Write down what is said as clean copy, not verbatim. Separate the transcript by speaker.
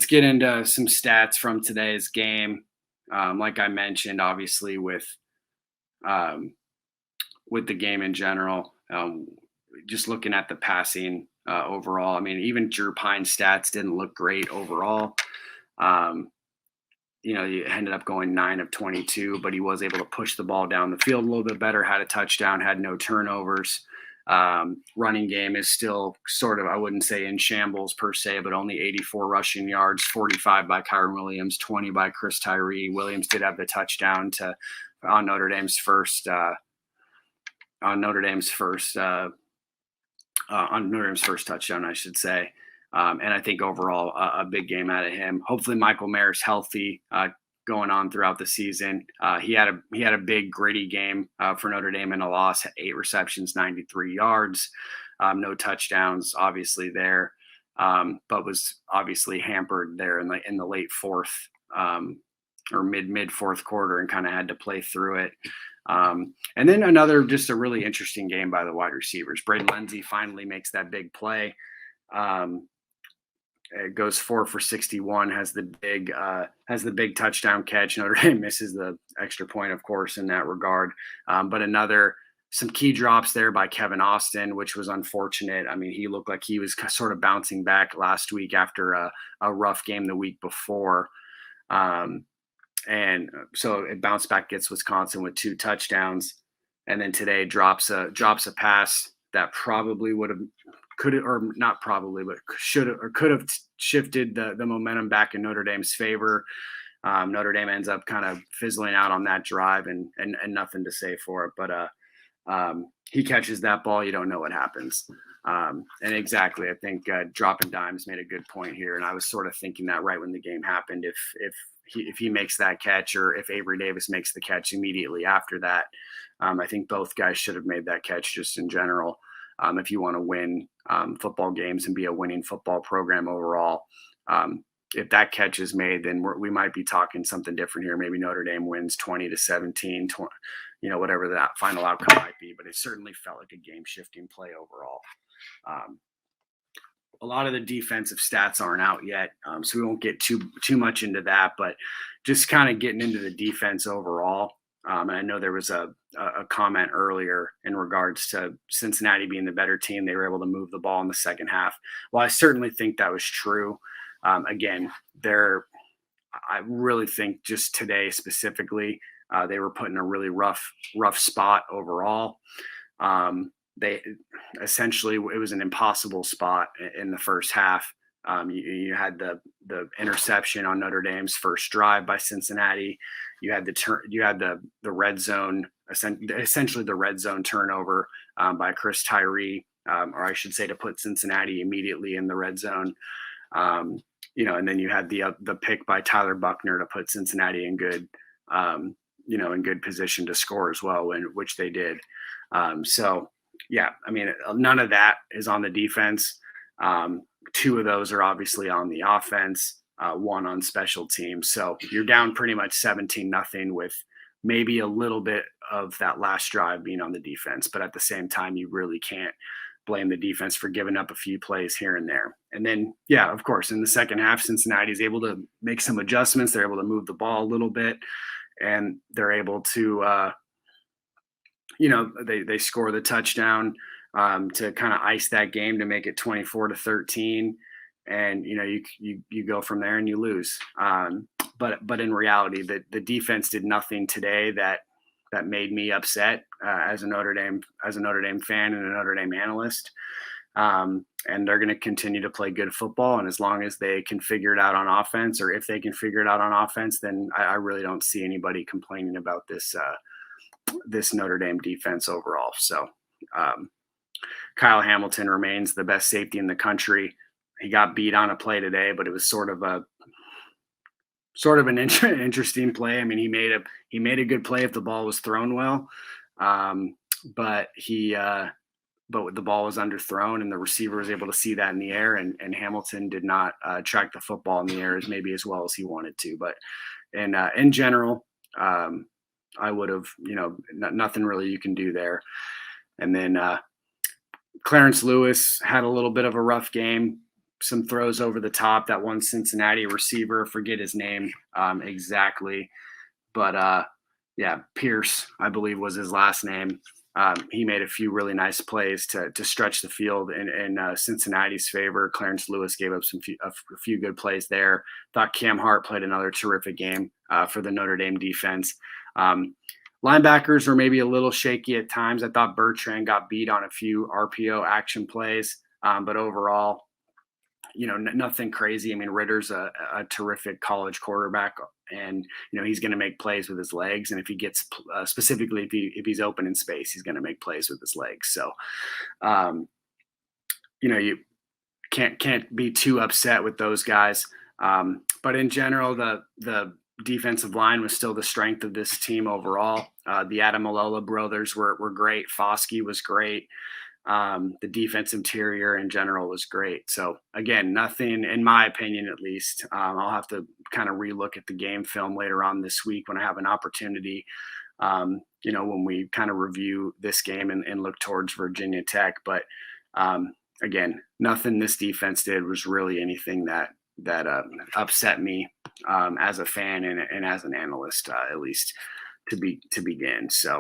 Speaker 1: let's get into some stats from today's game. Like I mentioned, obviously um, with the game in general, just looking at the passing overall. I mean, even Drew Pine's stats didn't look great overall. Um, he ended up going 9 of 22, but he was able to push the ball down the field a little bit better, had a touchdown, had no turnovers. Running game is still sort of, I wouldn't say in shambles per se, but only 84 rushing yards, 45 by Kyron Williams, 20 by Chris Tyree. Williams did have the touchdown on Notre Dame's first touchdown, I should say. And I think overall a big game out of him. Hopefully Michael Mayer's healthy going on throughout the season. He had a big gritty game for Notre Dame in a loss, 8 receptions, 93 yards, no touchdowns, obviously there, but was obviously hampered there in the late fourth or mid fourth quarter and kind of had to play through it. And then just a really interesting game by the wide receivers. Braden Lenzy finally makes that big play. It goes 4 for 61, has the big touchdown catch. Notre Dame misses the extra point, of course, in that regard. But some key drops there by Kevin Austin, which was unfortunate. I mean, he looked like he was sort of bouncing back last week after a rough game the week before. And so it bounced back, gets Wisconsin with 2 touchdowns. And then today drops a pass that probably would have, could have shifted the momentum back in Notre Dame's favor. Notre Dame ends up kind of fizzling out on that drive and nothing to say for it. But he catches that ball, you don't know what happens. And exactly, I think Dropping Dimes made a good point here, and I was sort of thinking that right when the game happened. If he makes that catch, or if Avery Davis makes the catch immediately after that, I think both guys should have made that catch just in general. If you want to win football games and be a winning football program overall, if that catch is made, then we might be talking something different here. Maybe Notre Dame wins 20-17, whatever that final outcome might be. But it certainly felt like a game-shifting play overall. A lot of the defensive stats aren't out yet, so we won't get too much into that. But just kind of getting into the defense overall. And I know there was a comment earlier in regards to Cincinnati being the better team. They were able to move the ball in the second half. Well, I certainly think that was true. Again, I really think just today specifically, they were put in a really rough spot overall. It was an impossible spot in the first half. You had the interception on Notre Dame's first drive by Cincinnati. You had the red zone, essentially the red zone turnover by Chris Tyree, or I should say to put Cincinnati immediately in the red zone. And then you had the pick by Tyler Buckner to put Cincinnati in good position to score as well, which they did. So yeah, I mean, none of that is on the defense. 2 of those are obviously on the offense, 1 on special teams. So you're down pretty much 17-0 with maybe a little bit of that last drive being on the defense. But at the same time, you really can't blame the defense for giving up a few plays here and there. And then, yeah, of course, in the second half, Cincinnati is able to make some adjustments. They're able to move the ball a little bit, and they're able to, they score the touchdown to kind of ice that game to make it 24-13. And, you go from there and you lose. But in reality, the defense did nothing today that made me upset as a Notre Dame fan and a Notre Dame analyst. And they're going to continue to play good football. And as long as they can figure it out on offense, or if they can figure it out on offense, then I really don't see anybody complaining about this Notre Dame defense overall. So Kyle Hamilton remains the best safety in the country. He got beat on a play today, but it was sort of an interesting play. I mean, he made a good play if the ball was thrown well, but the ball was underthrown, and the receiver was able to see that in the air, and Hamilton did not track the football in the air as well as he wanted to. But in general, I would have, nothing really you can do there. And then Clarence Lewis had a little bit of a rough game. some throws over the top. That one Cincinnati receiver, forget his name exactly, but yeah, Pierce, I believe was his last name. He made a few really nice plays to stretch the field in Cincinnati's favor. Clarence Lewis gave up a few good plays there. Thought Cam Hart played another terrific game for the Notre Dame defense. Linebackers were maybe a little shaky at times. I thought Bertrand got beat on a few RPO action plays, but overall, nothing crazy. I mean, Ritter's a terrific college quarterback, and he's going to make plays with his legs. And if he gets specifically if he's open in space, he's going to make plays with his legs. So, you can't be too upset with those guys. But in general, the defensive line was still the strength of this team overall. The Adamalola brothers were great. Foskey was great. The defense interior in general was great. So again, nothing, in my opinion, at least. I'll have to kind of relook at the game film later on this week when I have an opportunity. When we kind of review this game and look towards Virginia Tech. But again, nothing this defense did was really anything that upset me as a fan and as an analyst, at least to begin. So